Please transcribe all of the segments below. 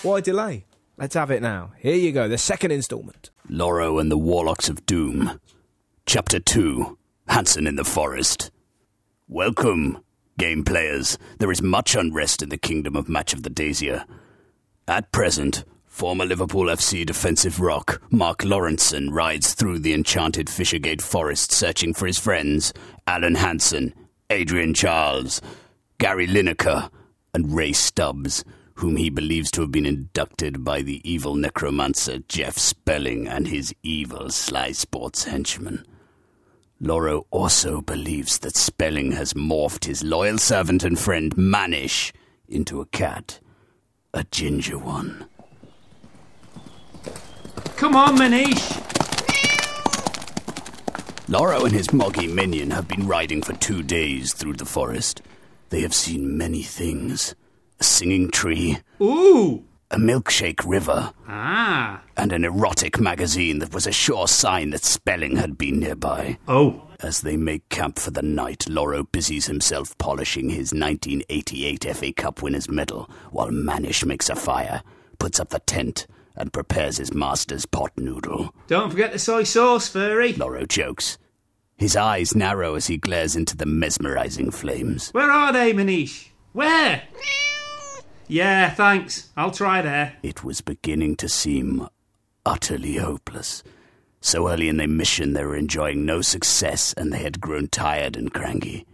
Why delay? Let's have it now. Here you go, the second instalment. Lawro and the Warlocks of Doom. Chapter 2. Hansen in the Forest. Welcome, game players. There is much unrest in the kingdom of Match of the Daisier. At present, former Liverpool FC defensive rock Mark Lawrenson rides through the enchanted Fishergate Forest searching for his friends Alan Hansen, Adrian Charles, Gary Lineker, and Ray Stubbs, whom he believes to have been inducted by the evil necromancer Jeff Spelling and his evil Sly Sports henchmen. Lawro also believes that Spelling has morphed his loyal servant and friend Manish into a cat, a ginger one. Come on, Manish! Lawro and his moggy minion have been riding for 2 days through the forest. They have seen many things. A singing tree. Ooh! A milkshake river. Ah! And an erotic magazine that was a sure sign that Spelling had been nearby. Oh! As they make camp for the night, Lawro busies himself polishing his 1988 FA Cup winner's medal, while Manish makes a fire, puts up the tent, and prepares his master's pot noodle. Don't forget the soy sauce, Furry. Lawro jokes. His eyes narrow as he glares into the mesmerising flames. Where are they, Manish? Where? Yeah, thanks. I'll try there. It was beginning to seem utterly hopeless. So early in their mission they were enjoying no success, and they had grown tired and cranky.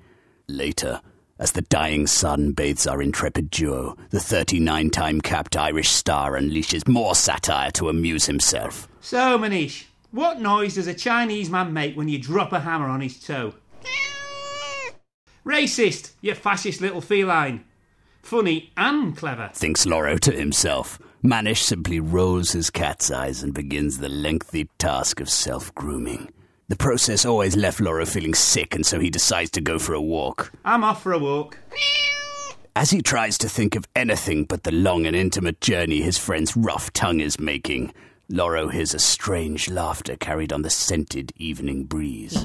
Later, as the dying sun bathes our intrepid duo, the 39-time capped Irish star unleashes more satire to amuse himself. So, Manish, what noise does a Chinese man make when you drop a hammer on his toe? Racist, you fascist little feline. Funny and clever, thinks Lawro to himself. Manish simply rolls his cat's eyes and begins the lengthy task of self-grooming. The process always left Lawro feeling sick, and so he decides to go for a walk. I'm off for a walk. As he tries to think of anything but the long and intimate journey his friend's rough tongue is making, Lawro hears a strange laughter carried on the scented evening breeze.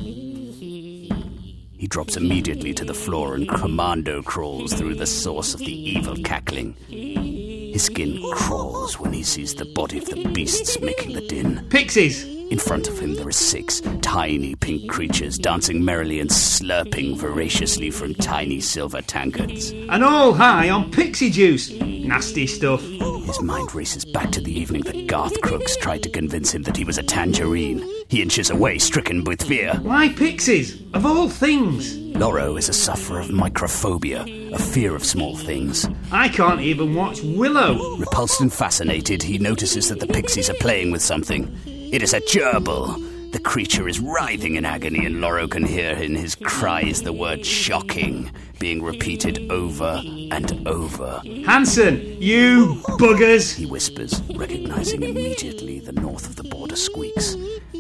He drops immediately to the floor and commando crawls through the source of the evil cackling. His skin crawls when he sees the body of the beasts making the din. Pixies! In front of him there are 6 tiny pink creatures dancing merrily and slurping voraciously from tiny silver tankards. And all high on pixie juice. Nasty stuff. His mind races back to the evening that Garth Crooks tried to convince him that he was a tangerine. He inches away, stricken with fear. Why pixies? Of all things. Lawro is a sufferer of microphobia, a fear of small things. I can't even watch Willow. Repulsed and fascinated, he notices that the pixies are playing with something. It is a gerbil. The creature is writhing in agony, and Lawro can hear in his cries the word shocking being repeated over and over. Hansen, you buggers! He whispers, recognizing immediately the north of the border squeaks.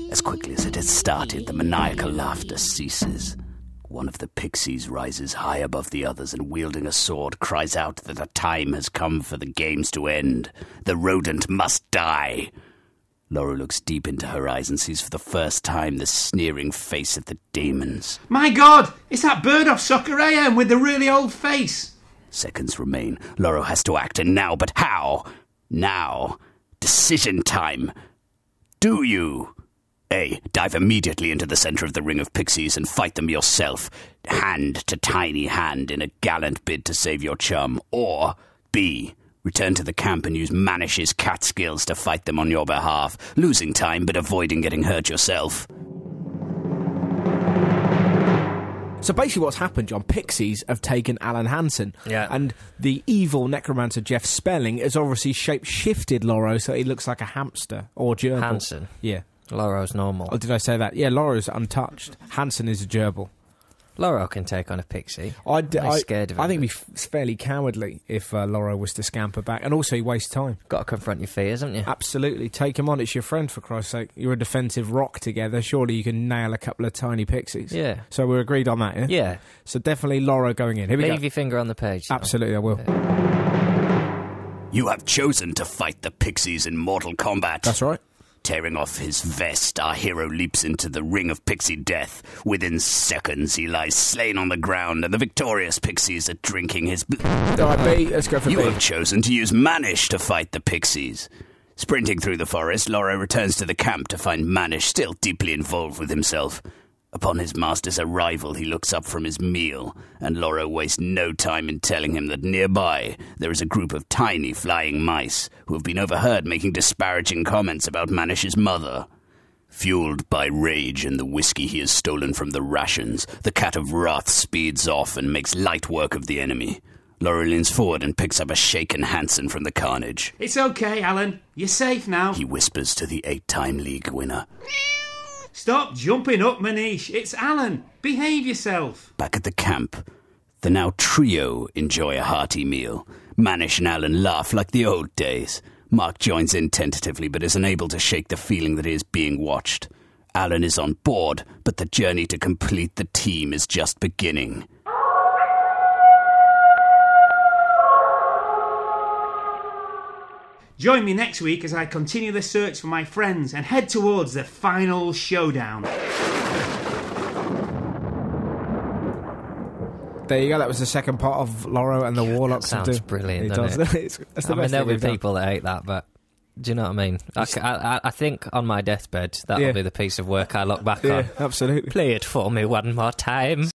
As quickly as it has started, the maniacal laughter ceases. One of the pixies rises high above the others and, wielding a sword, cries out that the time has come for the games to end. The rodent must die. Lawro looks deep into her eyes and sees for the first time the sneering face of the demons. My God! It's that bird off Soccer AM with the really old face! Seconds remain. Lawro has to act, and now, but how? Now. Decision time. Do you? A. Dive immediately into the centre of the ring of pixies and fight them yourself, hand to tiny hand, in a gallant bid to save your chum. Or B. Return to the camp and use Manish's cat skills to fight them on your behalf, losing time but avoiding getting hurt yourself. So basically what's happened, John, pixies have taken Alan Hansen. Yeah. And the evil necromancer Jeff Spelling has obviously shape-shifted Lawro so he looks like a hamster or gerbil. Hansen. Yeah. Lawro's normal. Oh, did I say that? Yeah, Lawro's untouched. Hansen is a gerbil. Lawro can take on a pixie. I'm scared of him. I think it'd be fairly cowardly if Lawro was to scamper back. And also he wastes time. Got to confront your fears, haven't you? Absolutely. Take him on. It's your friend, for Christ's sake. You're a defensive rock together. Surely you can nail a couple of tiny pixies. Yeah. So we're agreed on that, yeah? Yeah. So definitely Lawro going in. Here we go. Leave your finger on the page. Absolutely, I will. You have chosen to fight the pixies in mortal combat. That's right. Tearing off his vest, our hero leaps into the ring of pixie death. Within seconds, he lies slain on the ground, and the victorious pixies are drinking his blood. All right, B, let's go for You B. have chosen to use Manish to fight the pixies. Sprinting through the forest, Lawro returns to the camp to find Manish still deeply involved with himself. Upon his master's arrival, he looks up from his meal, and Lawro wastes no time in telling him that nearby there is a group of tiny flying mice who have been overheard making disparaging comments about Manish's mother. Fueled by rage and the whiskey he has stolen from the rations, the Cat of Wrath speeds off and makes light work of the enemy. Lawro leans forward and picks up a shaken Hansen from the carnage. It's okay, Alan. You're safe now. He whispers to the 8-time league winner. Stop jumping up, Manish. It's Alan. Behave yourself. Back at the camp, the now trio enjoy a hearty meal. Manish and Alan laugh like the old days. Mark joins in tentatively but is unable to shake the feeling that he is being watched. Alan is on board, but the journey to complete the team is just beginning. Join me next week as I continue the search for my friends and head towards the final showdown. There you go. That was the second part of Lawro and the Warlocks. Sounds brilliant, doesn't it? That's the I mean, best there'll thing be they've people that hate that, but do you know what I mean? I think on my deathbed, that'll be the piece of work I look back on. Yeah, absolutely. Play it for me one more time.